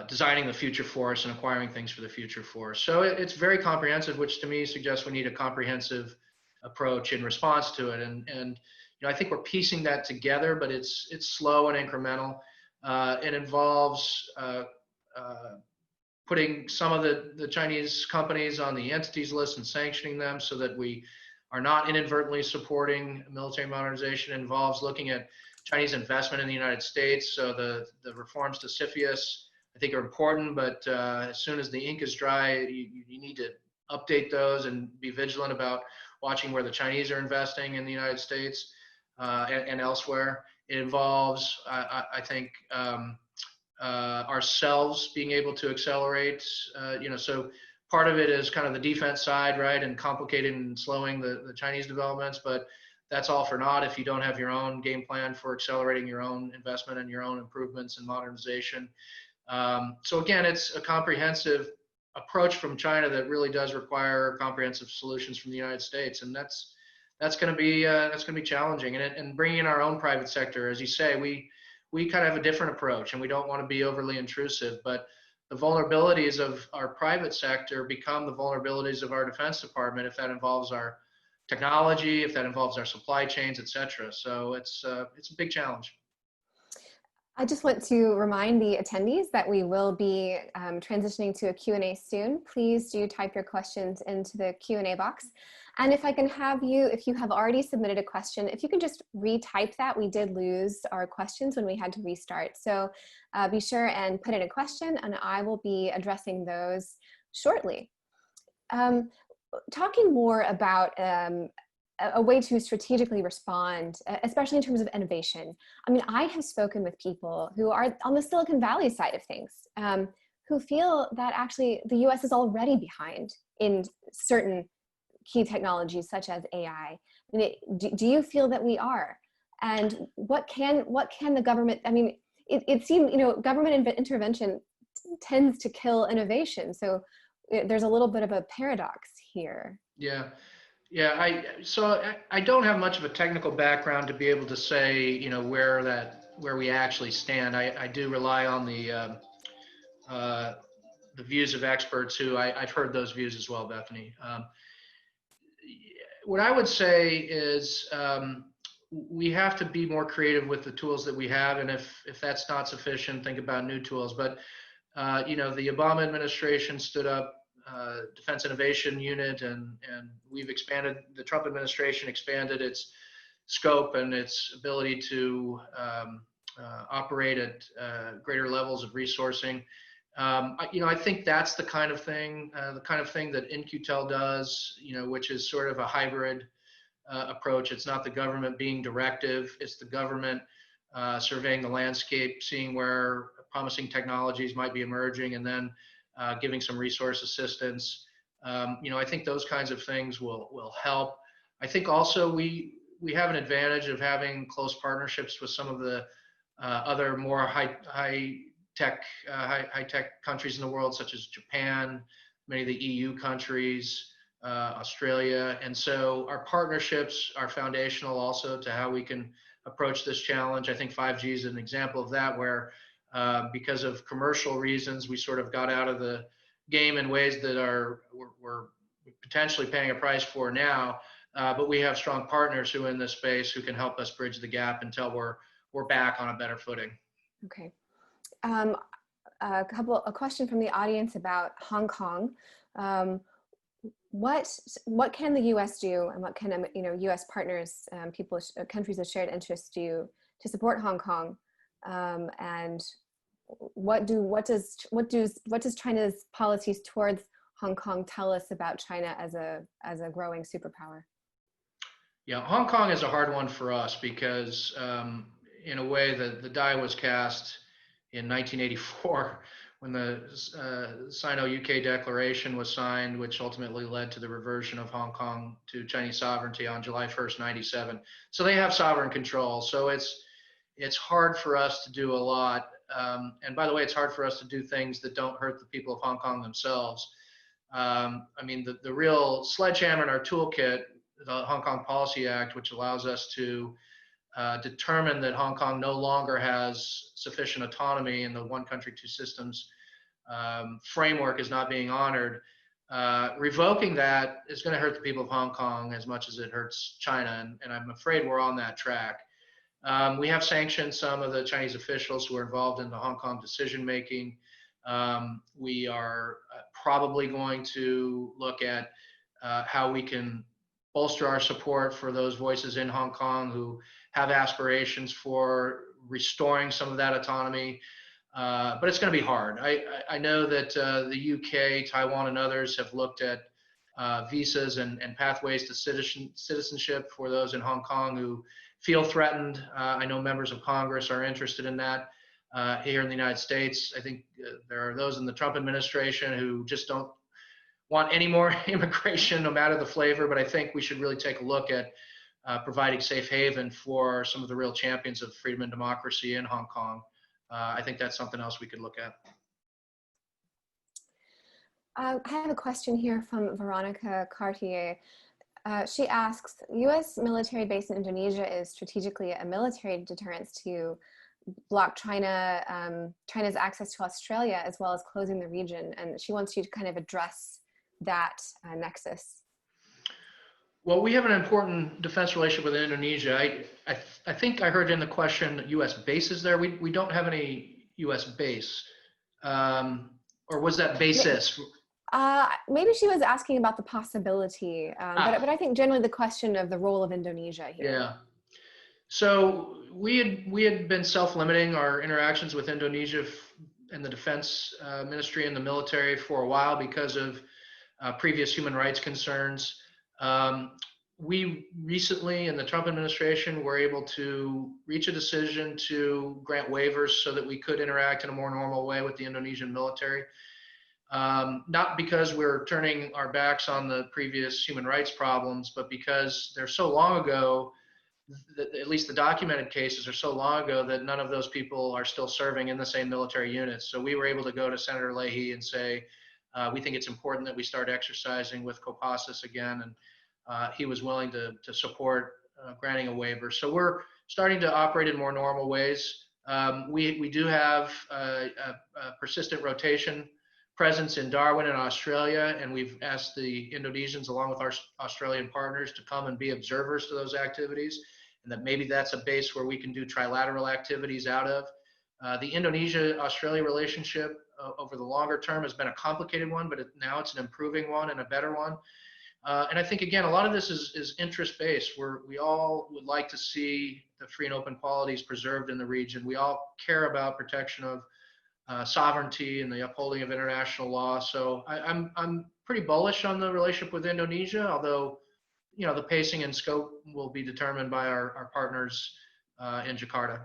Speaker 3: designing the future for us and acquiring things for the future for us. So it's very comprehensive, which to me suggests we need a comprehensive approach in response to it. And I think we're piecing that together, but it's slow and incremental. It involves putting some of the Chinese companies on the entities list and sanctioning them so that we are not inadvertently supporting military modernization. It involves looking at Chinese investment in the United States. So the reforms to CFIUS, I think, are important, but as soon as the ink is dry, you need to update those and be vigilant about watching where the Chinese are investing in the United States and elsewhere. It involves, I think, ourselves being able to accelerate, so part of it is kind of the defense side, right, and complicating and slowing the Chinese developments, but that's all for naught if you don't have your own game plan for accelerating your own investment and your own improvements and modernization. So again, it's a comprehensive approach from China that really does require comprehensive solutions from the United States, and that's going to be challenging. And bringing in our own private sector, as you say, we kind of have a different approach, and we don't want to be overly intrusive, but the vulnerabilities of our private sector become the vulnerabilities of our Defense Department if that involves our technology, if that involves our supply chains, et cetera. So it's a big challenge.
Speaker 2: I just want to remind the attendees that we will be transitioning to a Q&A soon. Please do type your questions into the Q&A box. And if I can have you, if you have already submitted a question, if you can just retype that. We did lose our questions when we had to restart. So be sure and put in a question, and I will be addressing those shortly. Talking more about a way to strategically respond, especially in terms of innovation. I mean, I have spoken with people who are on the Silicon Valley side of things, who feel that actually the US is already behind in certain key technologies such as AI. I mean, do you feel that we are? And what can the government, I mean, it seems, government intervention tends to kill innovation. So there's a little bit of a paradox here.
Speaker 3: Yeah. So I don't have much of a technical background to be able to say, where we actually stand. I do rely on the views of experts who I've heard those views as well, Bethany. What I would say is we have to be more creative with the tools that we have, and if that's not sufficient, think about new tools. But the Obama administration stood up Defense Innovation Unit, and we've expanded, the Trump administration expanded its scope and its ability to operate at greater levels of resourcing. I think that's the kind of thing that In-Q-Tel does, which is sort of a hybrid approach. It's not the government being directive, it's the government surveying the landscape, seeing where promising technologies might be emerging, and then giving some resource assistance. I think those kinds of things will help. I think also we have an advantage of having close partnerships with some of the other more high tech countries in the world, such as Japan, many of the EU countries, Australia. And so our partnerships are foundational also to how we can approach this challenge. I think 5G is an example of that, where because of commercial reasons, we sort of got out of the game in ways that we're potentially paying a price for now. But we have strong partners who are in this space who can help us bridge the gap until we're back on a better footing. Okay.
Speaker 2: A question from the audience about Hong Kong. What can the U.S. do, and what can U.S. partners, countries of shared interest do to support Hong Kong? And what does China's policies towards Hong Kong tell us about China as a growing superpower?
Speaker 3: Yeah, Hong Kong is a hard one for us because in a way the die was cast in 1984 when the Sino-UK Declaration was signed, which ultimately led to the reversion of Hong Kong to Chinese sovereignty on July 1st, 97. So they have sovereign control. So it's hard for us to do a lot. And by the way, it's hard for us to do things that don't hurt the people of Hong Kong themselves. I mean, the real sledgehammer in our toolkit, the Hong Kong Policy Act, which allows us to determined that Hong Kong no longer has sufficient autonomy and the one country, two systems framework is not being honored, revoking that is going to hurt the people of Hong Kong as much as it hurts China, and I'm afraid we're on that track. We have sanctioned some of the Chinese officials who are involved in the Hong Kong decision making. We are probably going to look at how we can bolster our support for those voices in Hong Kong who have aspirations for restoring some of that autonomy. But it's going to be hard. I know that the UK, Taiwan, and others have looked at visas and pathways to citizenship for those in Hong Kong who feel threatened. I know members of Congress are interested in that here in the United States. I think there are those in the Trump administration who just don't want any more immigration, no matter the flavor. But I think we should really take a look at providing safe haven for some of the real champions of freedom and democracy in Hong Kong. I think that's something else we could look at.
Speaker 2: I have a question here from Veronica Cartier. She asks, U.S. military base in Indonesia is strategically a military deterrence to block China's access to Australia, as well as closing the region. And she wants you to kind of address that nexus.
Speaker 3: Well, we have an important defense relationship with Indonesia. I think I heard in the question U.S. bases there. We don't have any U.S. base. Or was that basis?
Speaker 2: Maybe she was asking about the possibility, but I think generally the question of the role of Indonesia here.
Speaker 3: Yeah. So we had been self-limiting our interactions with Indonesia and the defense ministry and the military for a while because of previous human rights concerns. We recently, in the Trump administration, were able to reach a decision to grant waivers so that we could interact in a more normal way with the Indonesian military. Not because we're turning our backs on the previous human rights problems, but because they're so long ago, at least the documented cases are so long ago that none of those people are still serving in the same military units. So we were able to go to Senator Leahy and say, we think it's important that we start exercising with Kopassus again. And he was willing to support granting a waiver. So we're starting to operate in more normal ways. We do have a persistent rotation presence in Darwin and Australia, and we've asked the Indonesians, along with our Australian partners, to come and be observers to those activities, and that maybe that's a base where we can do trilateral activities out of. The Indonesia-Australia relationship over the longer term has been a complicated one, but now it's an improving one and a better one. And I think, again, a lot of this is interest-based, where we all would like to see the free and open qualities preserved in the region. We all care about protection of sovereignty and the upholding of international law. So I'm pretty bullish on the relationship with Indonesia, although, you know, the pacing and scope will be determined by our partners in Jakarta.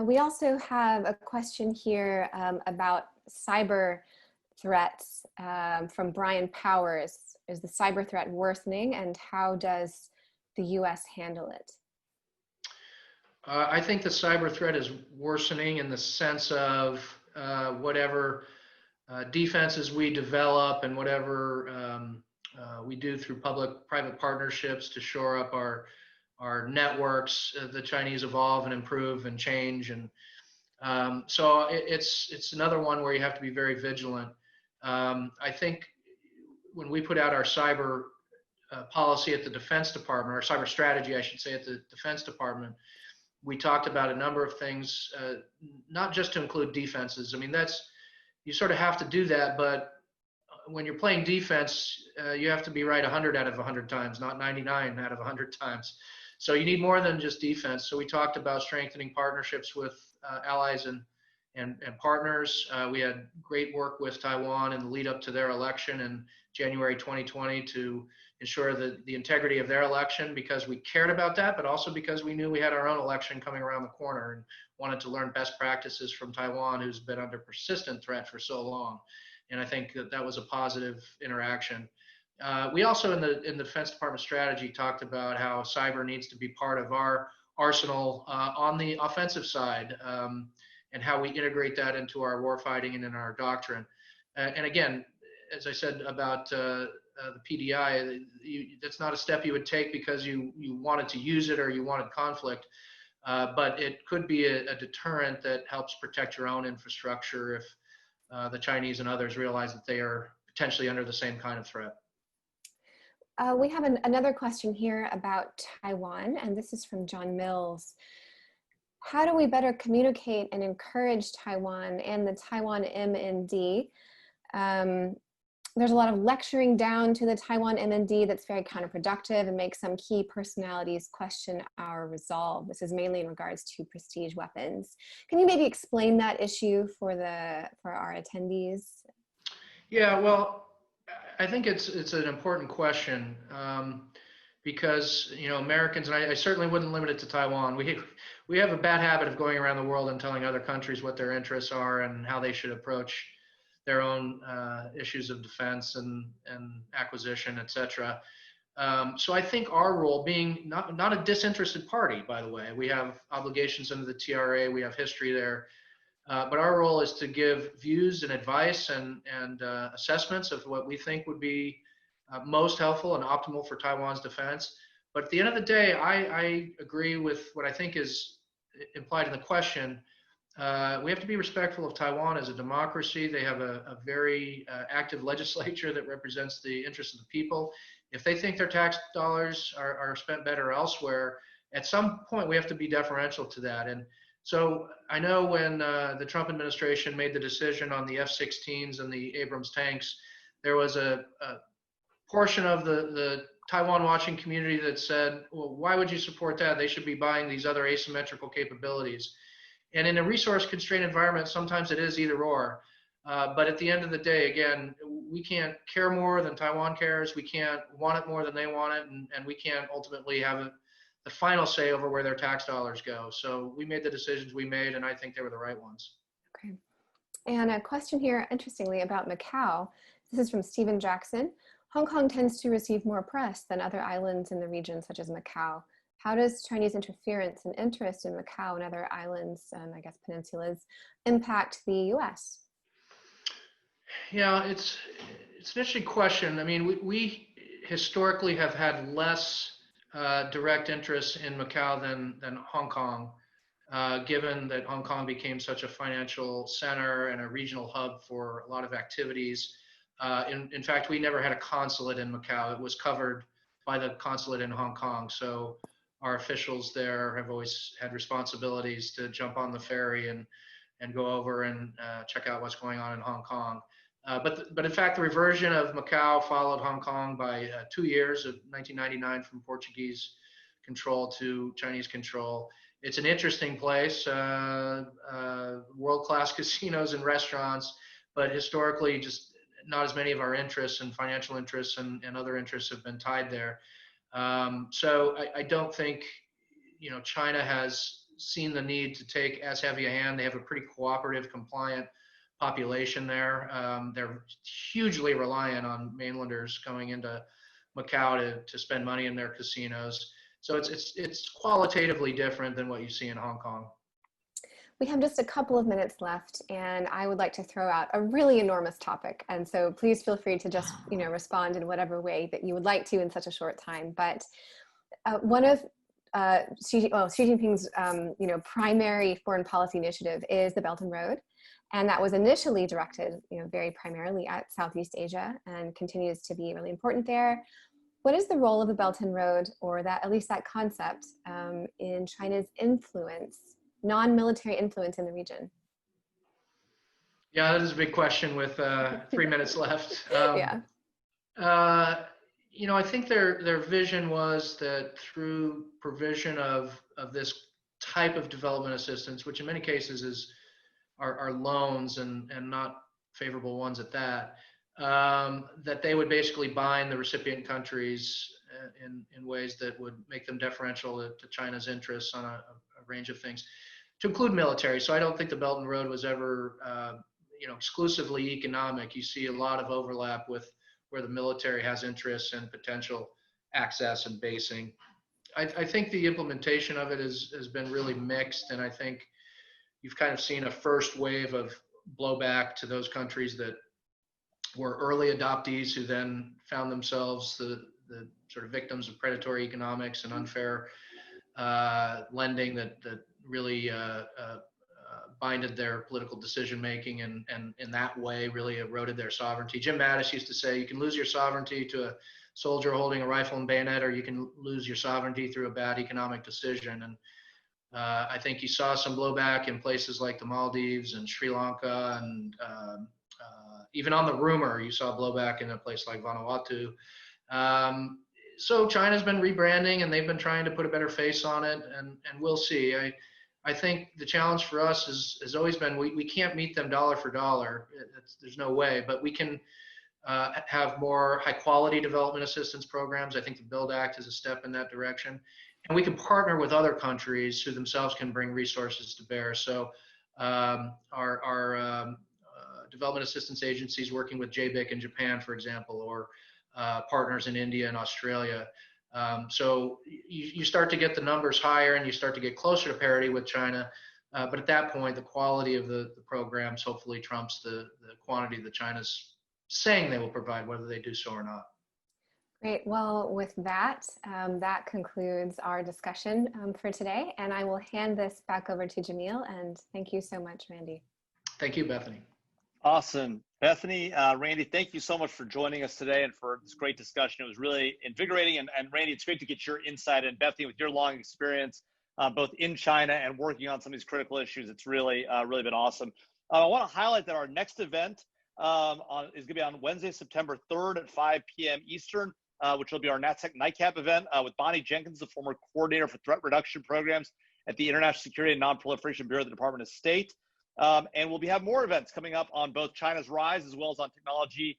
Speaker 2: We also have a question here about cyber threats from Brian Powers. Is the cyber threat worsening, and how does the U.S. handle it?
Speaker 3: I think the cyber threat is worsening in the sense of whatever defenses we develop and whatever we do through public-private partnerships to shore up our networks. The Chinese evolve and improve and change, and so it's another one where you have to be very vigilant. I think when we put out our cyber policy at the Defense Department, or cyber strategy, I should say, at the Defense Department, we talked about a number of things, not just to include defenses. I mean, you sort of have to do that, but when you're playing defense, you have to be right 100 out of 100 times, not 99 out of 100 times. So you need more than just defense. So we talked about strengthening partnerships with allies and partners. We had great work with Taiwan in the lead up to their election in January 2020 to ensure the integrity of their election, because we cared about that, but also because we knew we had our own election coming around the corner and wanted to learn best practices from Taiwan, who's been under persistent threat for so long. And I think that was a positive interaction. We also, in the Defense Department strategy, talked about how cyber needs to be part of our arsenal on the offensive side, and how we integrate that into our warfighting and in our doctrine. And again, as I said about the PDI, that's not a step you would take because you wanted to use it or you wanted conflict, but it could be a deterrent that helps protect your own infrastructure if the Chinese and others realize that they are potentially under the same kind of threat.
Speaker 2: We have another question here about Taiwan, and this is from John Mills. How do we better communicate and encourage Taiwan and the Taiwan MND? There's a lot of lecturing down to the Taiwan MND that's very counterproductive and makes some key personalities question our resolve. This is mainly in regards to prestige weapons. Can you maybe explain that issue for our attendees?
Speaker 3: Yeah, well, I think it's an important question because Americans, and I certainly wouldn't limit it to Taiwan. We have a bad habit of going around the world and telling other countries what their interests are and how they should approach their own issues of defense and acquisition, et cetera. So I think our role, being not a disinterested party, by the way, we have obligations under the TRA, we have history there, but our role is to give views and advice and assessments of what we think would be most helpful and optimal for Taiwan's defense. But at the end of the day, I agree with what I think is implied in the question. We have to be respectful of Taiwan as a democracy. They have a very active legislature that represents the interests of the people. If they think their tax dollars are spent better elsewhere, at some point we have to be deferential to that. And so I know when the Trump administration made the decision on the F-16s and the Abrams tanks, there was a portion of the Taiwan watching community that said, well, why would you support that? They should be buying these other asymmetrical capabilities. And in a resource constrained environment, sometimes it is either or. But at the end of the day, again, we can't care more than Taiwan cares. We can't want it more than they want it. And we can't ultimately have the final say over where their tax dollars go. So we made the decisions we made, and I think they were the right ones.
Speaker 2: Okay. And a question here, interestingly, about Macau. This is from Stephen Jackson. Hong Kong tends to receive more press than other islands in the region, such as Macau. How does Chinese interference and interest in Macau and other islands, I guess peninsulas, impact the U.S.?
Speaker 3: Yeah, it's an interesting question. I mean, we historically have had less direct interest in Macau than Hong Kong, given that Hong Kong became such a financial center and a regional hub for a lot of activities. In fact, we never had a consulate in Macau. It was covered by the consulate in Hong Kong. So our officials there have always had responsibilities to jump on the ferry and go over and check out what's going on in Hong Kong. But in fact, the reversion of Macau followed Hong Kong by 2 years of 1999 from Portuguese control to Chinese control. It's an interesting place, world-class casinos and restaurants, but historically just not as many of our interests and financial interests and other interests have been tied there. So I don't think, China has seen the need to take as heavy a hand. They have a pretty cooperative, compliant population there. They're hugely reliant on mainlanders coming into Macau to spend money in their casinos. So it's qualitatively different than what you see in Hong Kong.
Speaker 2: We have just a couple of minutes left, and I would like to throw out a really enormous topic. And so please feel free to just, respond in whatever way that you would like to in such a short time. But one of Xi Jinping's, primary foreign policy initiative is the Belt and Road. And that was initially directed, very primarily at Southeast Asia and continues to be really important there. What is the role of the Belt and Road, or at least that concept, in China's influence, non-military influence in the region?
Speaker 3: Yeah, that is a big question with 3 minutes left.
Speaker 2: Yeah.
Speaker 3: I think their vision was that through provision of this type of development assistance, which in many cases are loans and not favorable ones at that, that they would basically bind the recipient countries in ways that would make them deferential to China's interests on a range of things, to include military. So I don't think the Belt and Road was ever, exclusively economic. You see a lot of overlap with where the military has interests and potential access and basing. I think the implementation of it has been really mixed, and I think you've kind of seen a first wave of blowback to those countries that were early adoptees who then found themselves the sort of victims of predatory economics and unfair lending that really binded their political decision making, and in that way really eroded their sovereignty. Jim Mattis used to say, you can lose your sovereignty to a soldier holding a rifle and bayonet, or you can lose your sovereignty through a bad economic decision. And I think you saw some blowback in places like the Maldives and Sri Lanka, and even on the rumor, you saw blowback in a place like Vanuatu. So China's been rebranding, and they've been trying to put a better face on it, and we'll see. I think the challenge for us has always been we can't meet them dollar for dollar. There's no way, but we can have more high quality development assistance programs. I think the BUILD Act is a step in that direction. And we can partner with other countries who themselves can bring resources to bear. So our development assistance agencies working with JBIC in Japan, for example, or partners in India and Australia. So you start to get the numbers higher, and you start to get closer to parity with China. But at that point, the quality of the programs hopefully trumps the quantity that China's saying they will provide, whether they do so or not.
Speaker 2: Great. Well, with that, that concludes our discussion for today. And I will hand this back over to Jamil. And thank you so much, Randy.
Speaker 3: Thank you, Bethany.
Speaker 1: Awesome. Bethany, Randy, thank you so much for joining us today and for this great discussion. It was really invigorating. And Randy, it's great to get your insight. And Bethany, with your long experience, both in China and working on some of these critical issues, it's really, really been awesome. I want to highlight that our next event is going to be on Wednesday, September 3rd at 5 p.m. Eastern. Which will be our NatSec Nightcap event with Bonnie Jenkins, the former coordinator for threat reduction programs at the International Security and Non-Proliferation Bureau of the Department of State. And we'll have more events coming up on both China's rise as well as on technology,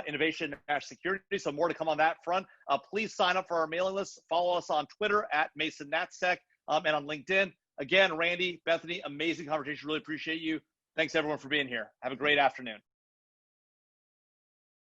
Speaker 1: innovation, and national security. So more to come on that front. Please sign up for our mailing list. Follow us on Twitter at MasonNatSec and on LinkedIn. Again, Randy, Bethany, amazing conversation. Really appreciate you. Thanks everyone for being here. Have a great afternoon.